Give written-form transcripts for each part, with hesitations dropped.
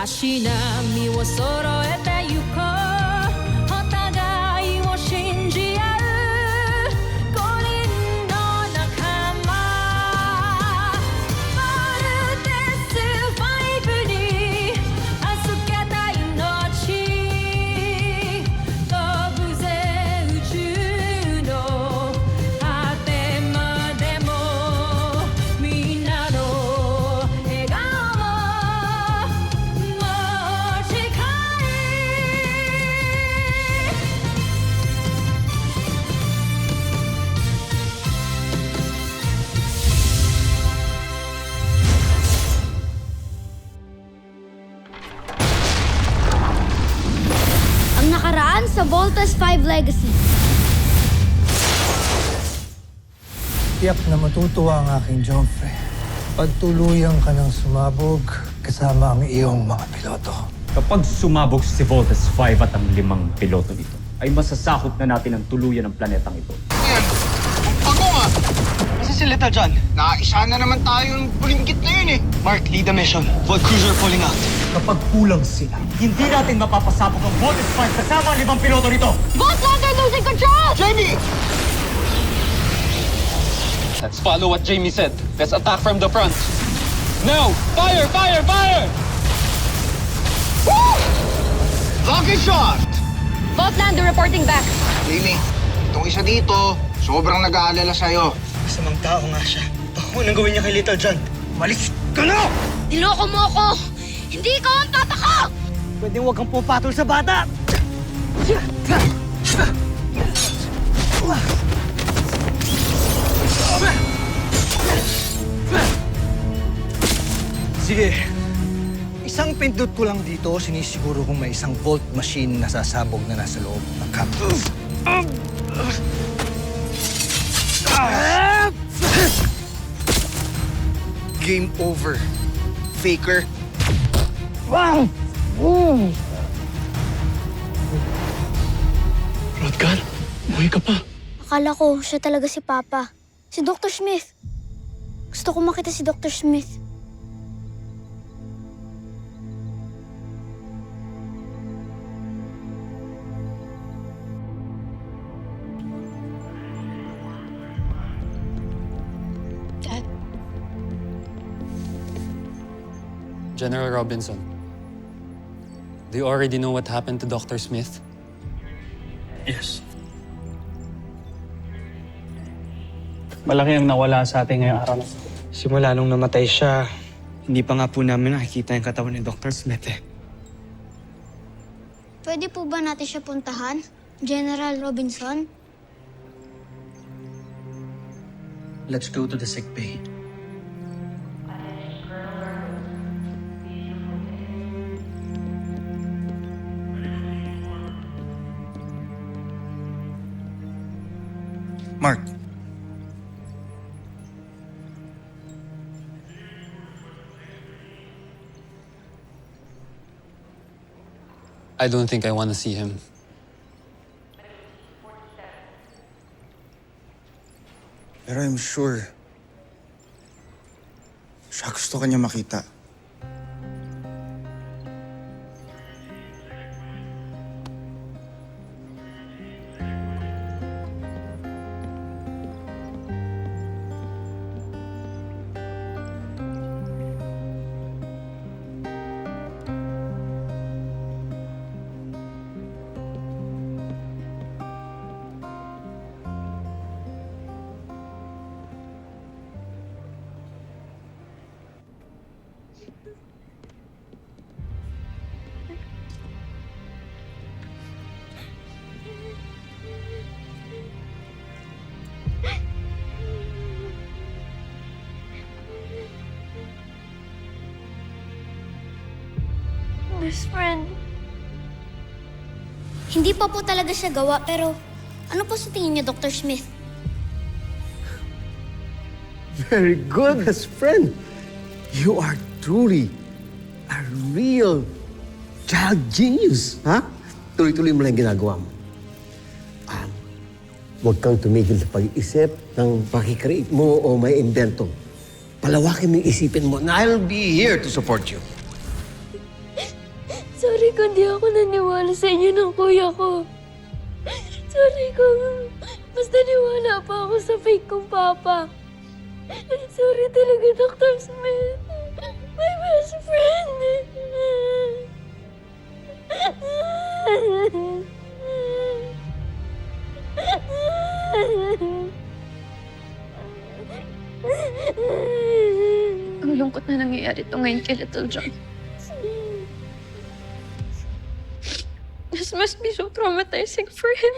足並みを揃えてゆこうお互いを信じ合う五人の仲間まるでスバイブに預けた命飛ぶぜ宇宙の果てまでもみんなの笑顔も持ち帰Ang nakaraan sa Voltas 5 Legacy. Tiyak na matutuwa ang aking Joffrey. Pagtuluyan ka ng sumabog kasama ang iyong mga piloto. Kapag sumabog si Voltes 5 at ang 5 piloto nito, ay masasakop na natin ang tuluyan ng planetang ito. Yan! Ang bago nga! Kasi si Little John, nakaisa na naman tayong bulinggit na yun eh. Mark, lead the mission. Void Cruiser pulling out. Kapag kulang sila, hindi natin mapapasabog ang Voltes 5 kasama ang 5 piloto nito! Voltlander losing control! Jamie! Let's follow what Jamie said. Let's attack from the front. Now! Fire! Fire! Fire! Woo! Lucky shot! Voltlander reporting back. Jamie, itong isa dito, sobrang nag-aalala sa'yo. Masamang tao nga siya. Baka nang gawin niya kay Little John. Malis ka na! Niloko mo ako! Hindi ikaw ang tata ko! Pwede huwag kang pupatol sa bata! Sige, isang pindot ko lang dito, sinisiguro kung may isang volt machine na sasabog na nasa loob ng cup. Game over. Faker. Rodgan, buhay ka pa. Akala ko siya talaga si Papa. Si Dr. Smith. Gusto ko makita si Dr. Smith. Dad, General Robinson, do you already know what happened to Dr. Smith? Yes. Malaki ang nawala sa atin ngayong araw na ito. Simula nung namatay siya, hindi pa nga po namin nakikita yung katawan ni Dr. Smith eh. pwede po ba natin siya puntahan? General Robinson? Let's go to the sick bay. Mark, I don't think I want to see him. Pero I'm sure, siya gusto kanya makita. Best friend. Hindi pa po talaga siya gawa, pero ano po sa tingin niyo, Dr. Smith? Very good, best friend. You are truly a real child genius, ha? Tuloy-tuloy mo lang ginagawa mo. Huwag kang tumigil sa pag-iisip ng pakikreate mo o may invento. Palawakin mo yung isipin mo, and I'll be here to support you. Sorry kung di ako naniwala sa inyo ng kuya ko. Sorry kung mas naniwala pa ako sa fake kong papa. Sorry talaga, Dr. Smith. My best friend. Ang lungkot na nangyayari ito ngayon kay Little John. This must be so traumatizing for him.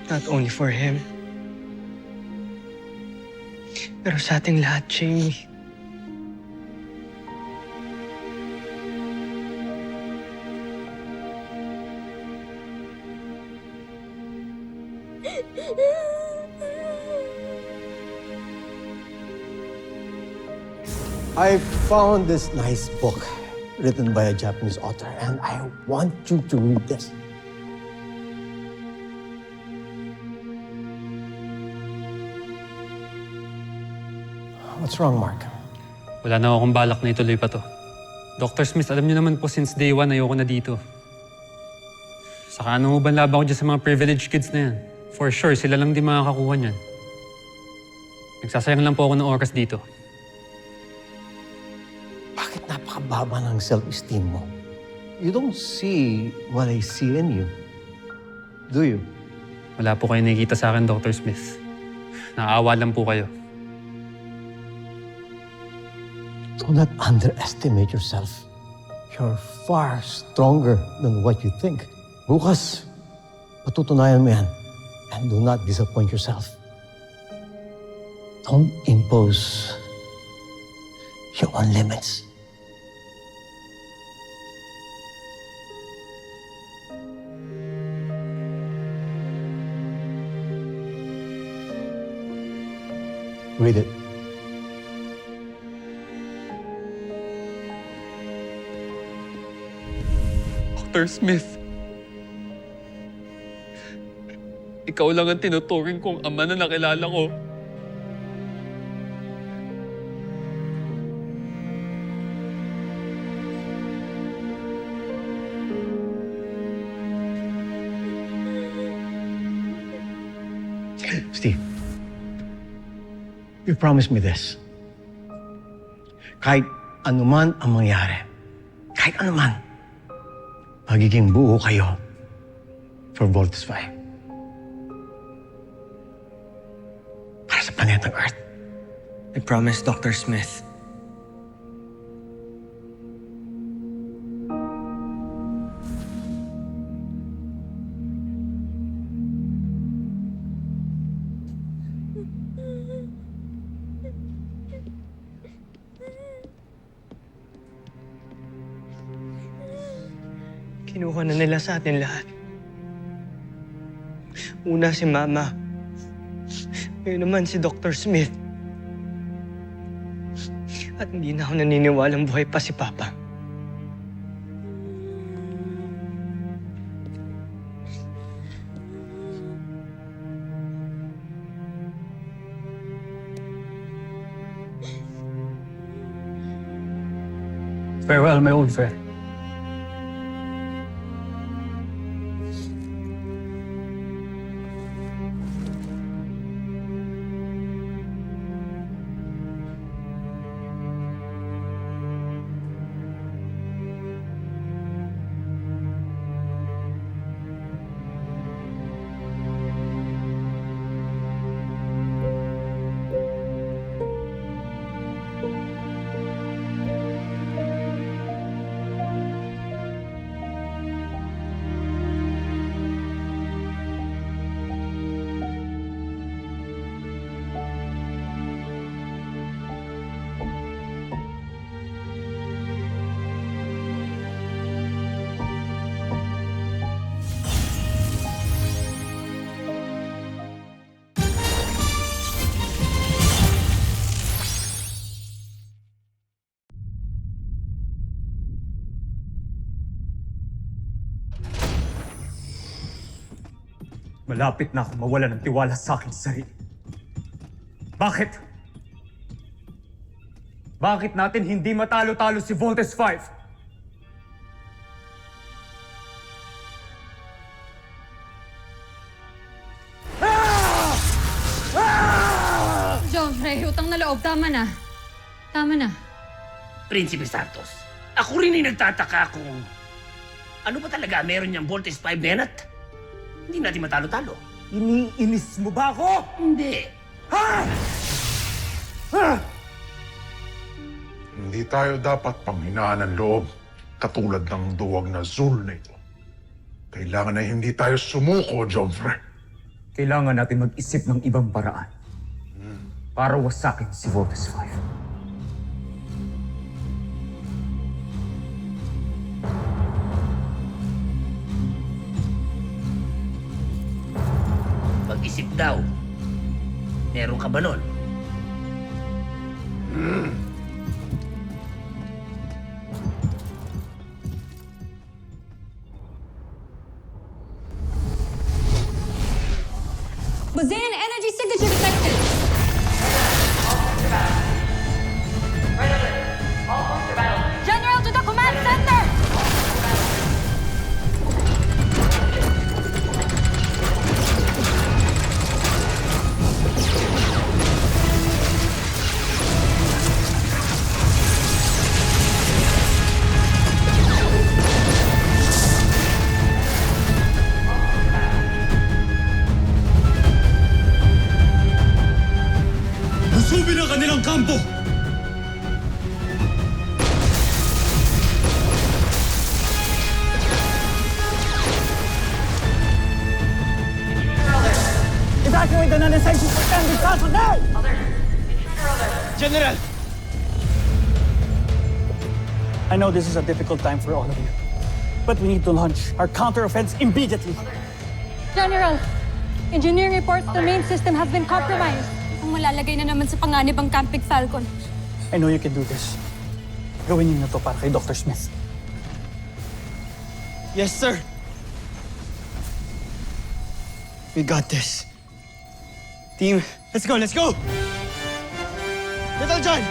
Not only for him, pero sa ating lahat, Jamie. I found this nice book written by a Japanese author, and I want you to read this. What's wrong, Mark? Wala na akong balak na ituloy pa to. Dr. Smith, alam niyo naman po since day one ayoko na dito. Saka ano mo ba laban ko dyan sa mga privileged kids na yan? For sure, sila lang di makakakuha niyan. Nagsasayang lang po ako ng oras dito. Bakit napakababa ng self-esteem mo? You don't see what I see in you. Do you? Wala po kayo nakikita sa akin, Dr. Smith. Naaawa lang po kayo. Do not underestimate yourself. You're far stronger than what you think. Bukas, patutunayan mo yan. And do not disappoint yourself. Don't impose your own limits. Read it. Dr. Smith, ikaw lang ang tinuturing kong ama na nakilala ko. Steve, you promised me this. Kahit anuman ang mangyari, kahit anuman, magiging buo kayo for Voltes 5. Para sa planetang Earth. I promise, Dr. Smith. Kinuha na nila sa atin lahat. Una si Mama. Ngayon naman si Dr. Smith. At hindi na ako naniniwalang buhay pa si Papa. Farewell, my old friend. Malapit na ako mawala ng tiwala sa akin sarili. Bakit? Bakit natin hindi matalo-talo si Voltes 5? Jomfrey, utang na loob. Tama na. Tama na. Prinsipe Santos, ako rin ay nagtataka kung ano ba talaga meron niyang Voltes 5 na yan at hindi natin matalo-talo. Iniinis mo ba ako? Hindi. Hindi tayo dapat panghinaan ng loob katulad ng duwag na Zul na ito. Kailangan ay hindi tayo sumuko, Jomfrey. Kailangan natin mag-isip ng ibang paraan para wasakin si Voltes 5. Mag-isip daw. Meron ka ba nun? Bazayan energy signature detected. General to the command center! Lusubin ang kanilang kampo! Evacuate the non-essential suspended personnel! General! I know this is a difficult time for all of you, but we need to launch our counter-offense immediately. General, engineering reports the main system has been compromised. Ang malalagay na naman sa panganib ang Camping Falcon. I know you can do this. Gawin niyo na to para kay Dr. Smith. Yes, sir. We got this. Team, let's go, let's go! Little John!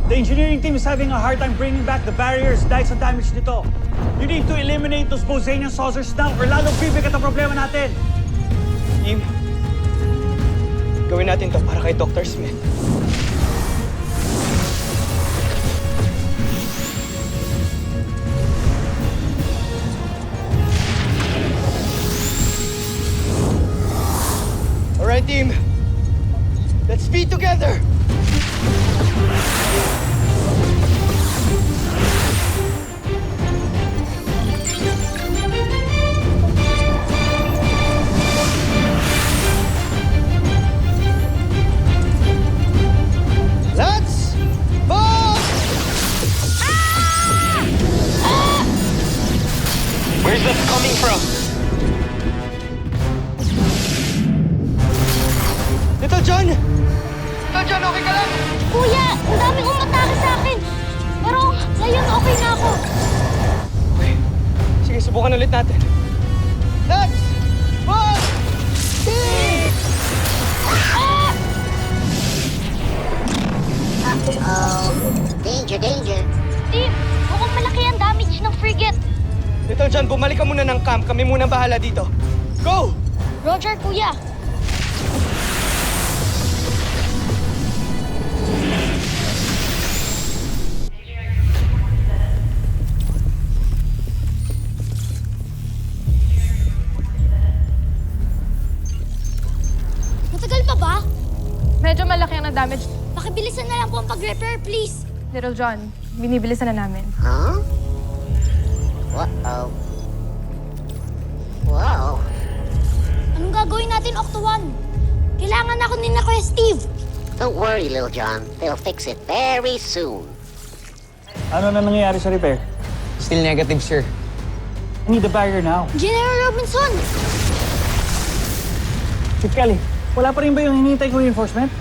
The engineering team is having a hard time bringing back the barriers dahil sa damage nito. You need to eliminate those Bosanian saucers now or lalong bibigat ang problema natin. Team, gawin natin to para kay Dr. Smith. All right, team. Let's be together. Where's that coming from? Little John! Little John, okay ka lang? Kuya, ang daming umatake sa akin. Pero ngayon okay na ako. Okay. Sige, subukan ulit natin. Let's one! Danger, danger. Team, mukhang malaki Little John, bumalik ka muna ng camp. Kami muna bahala dito. Go! Roger, kuya. Matagal pa ba? Medyo malaki ang na-damage. Pakibilisan na lang po ang pag-repair, please. Little John, binibilisan na namin. Huh? Uh-oh. Wow. Anong gagawin natin, Octo One? Kailangan ako ni na Kuya Steve. Don't worry, Little John. They'll fix it very soon. Ano na nangyayari sa repair? Still negative, sir. I need the barrier now. General Robinson! Chief Kelly, wala pa rin ba yung hinihintay ko reinforcement?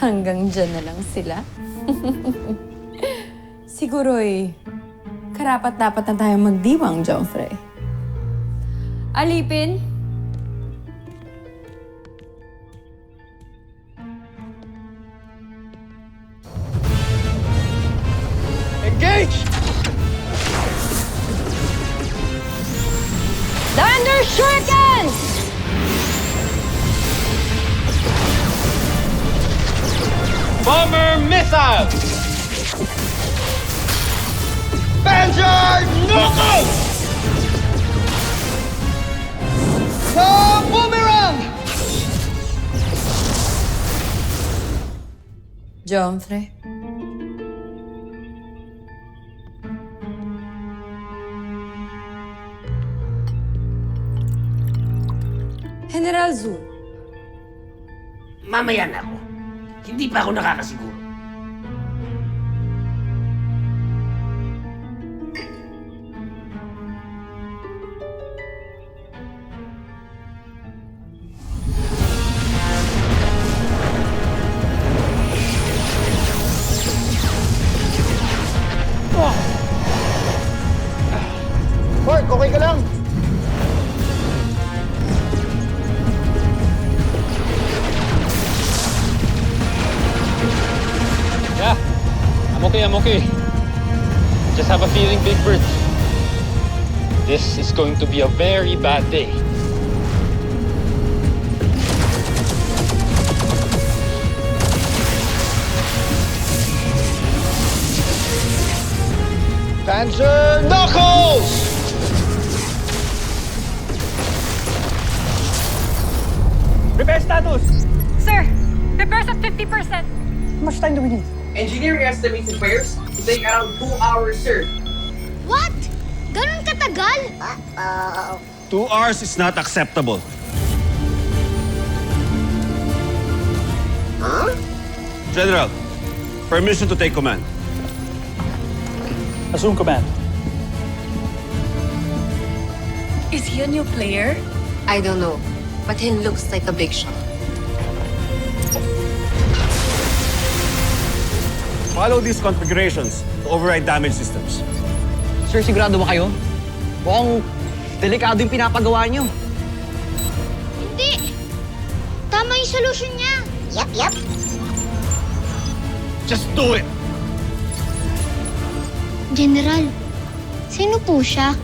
Hanggang dyan na lang sila. Siguro'y karapat-dapat na tayo magdiwang, Joffrey. Alipin? Engage! Thunder Shurikens! Bomber missile! Panzer knockout! Boomerang! Joffrey. General Zhu. Mamaya na ako. Hindi pa ako nakakasiguro. Mark, okay ka lang? Yeah, I'm okay. Just have a feeling, Big Bird. This is going to be a very bad day. Panzer knuckles! Repair status! Sir, repairs at 50%. How much time do we need? Engineering estimates repairs to take around 2 hours, sir. What? Ganun katagal? 2 hours is not acceptable. Huh? General, permission to take command. Assume command. Is he a new player? I don't know, but he looks like a big shot. Follow these configurations to override damage systems. Sir, sigurado ba kayo? Mukhang delikado yung pinapagawa niyo. Hindi! Tama yung solution niya. Yep. Just do it! General, sino po siya?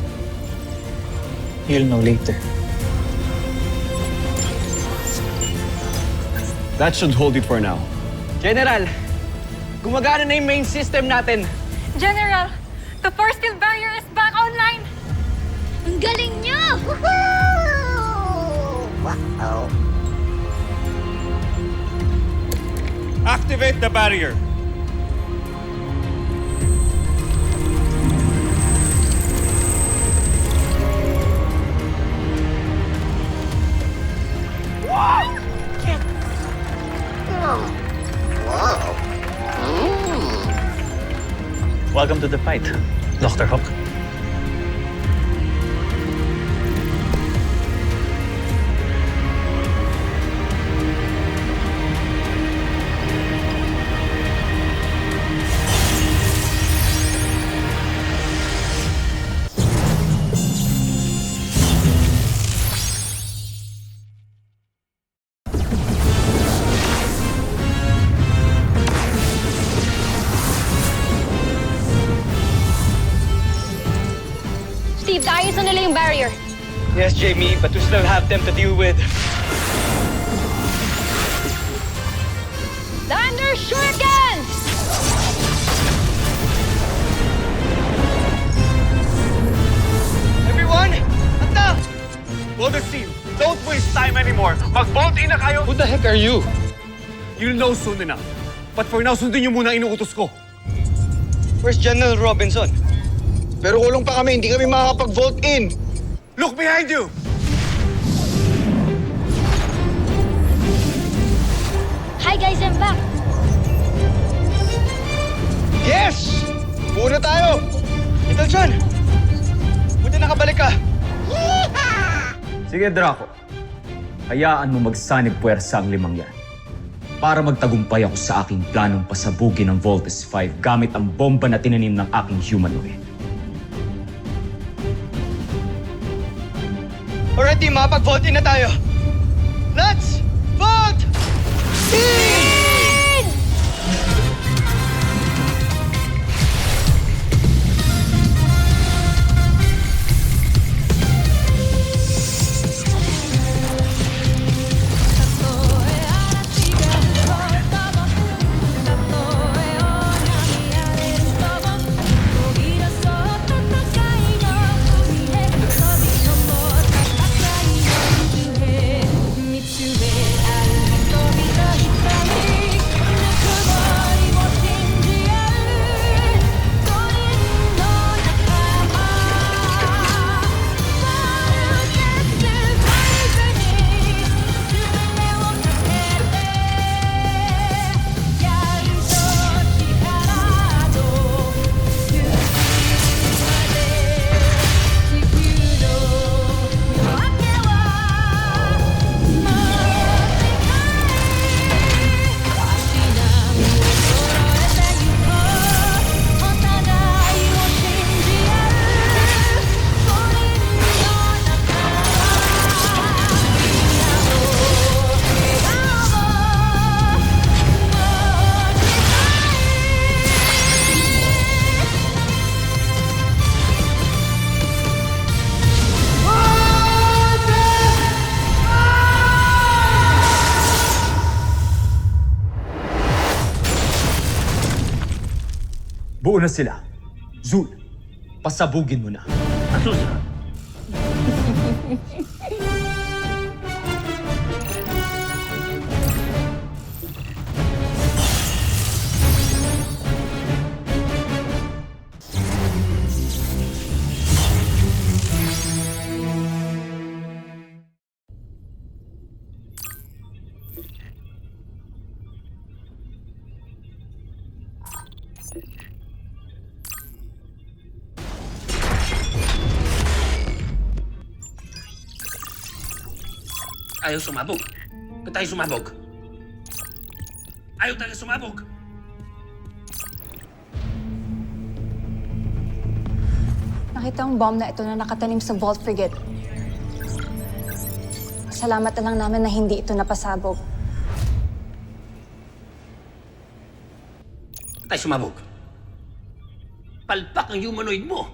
You'll know later. That should hold it for now. General, gumagana na yung main system natin. General, the force field barrier is back online. Ang galing niyo! Wow. Activate the barrier. to the fight, Dr. Hawk. Steve, naayos na nila yung barrier. Yes, Jamie, but we still have them to deal with. Thunder Shuriken! Everyone, handa! Well, the scene. Don't waste time anymore. Mag-bolt in na kayo. Who the heck are you? You'll know soon enough. But for now, sundin niyo muna ang inuutos ko. Where's General Robinson? Pero kulong pa kami, hindi kami makakapag-vault in. Look behind you! Hi guys, I'm back. Yes! Buo na tayo! Little John, buti nakabalik ka. Sige, Draco. Hayaan mo magsanib puwersa ang limang yan. Para magtagumpay ako sa aking planong pasabugin ang Voltes 5 gamit ang bomba na tinanim ng aking humanoid. Alright, team, makapag-vault in na tayo. Let's vault in! Buo na sila. Zul, pasabugin mo na. Asus! Ayaw sumabog. Ba't tayo sumabog? Ayaw tayo sumabog. Nakita ang bomb na ito na nakatanim sa Vault Frigate. Salamat na lang namin na hindi ito napasabog. Ba't tayo sumabog? Palpak ang humanoid mo.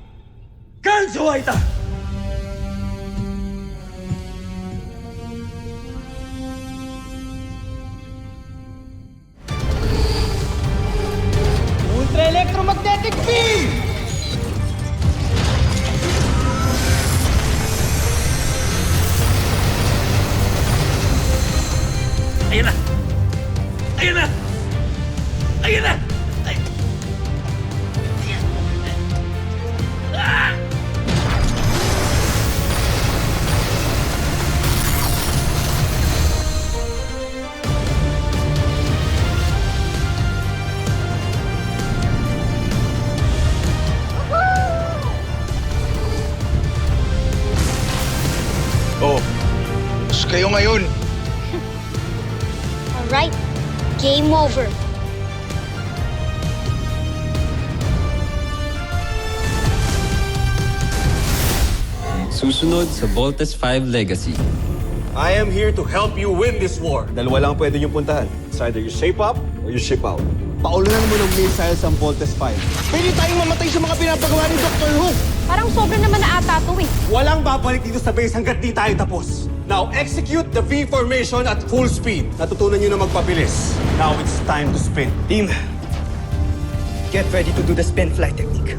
Ganso, Aita! Ultra electromagnetic beam! Ayan na! Ayan na! Ayan na! Ay- Ayan. Ah! sa'yo ngayon. Alright, game over. Susunod sa Voltes 5 Legacy. I am here to help you win this war. Dalawa lang ang pwede niyong puntahan. It's either you shape up or you ship out. Paulunan mo ng missiles ang Voltes 5. Pwede tayong mamatay sa mga pinapagawa ni Dr. Who. Parang sobra naman na ata to eh. Walang babalik dito sa base hanggat di tayo tapos. Now, execute the V formation at full speed. Natutunan niyo na magpabilis. Now it's time to spin. Team, get ready to do the spin flight technique.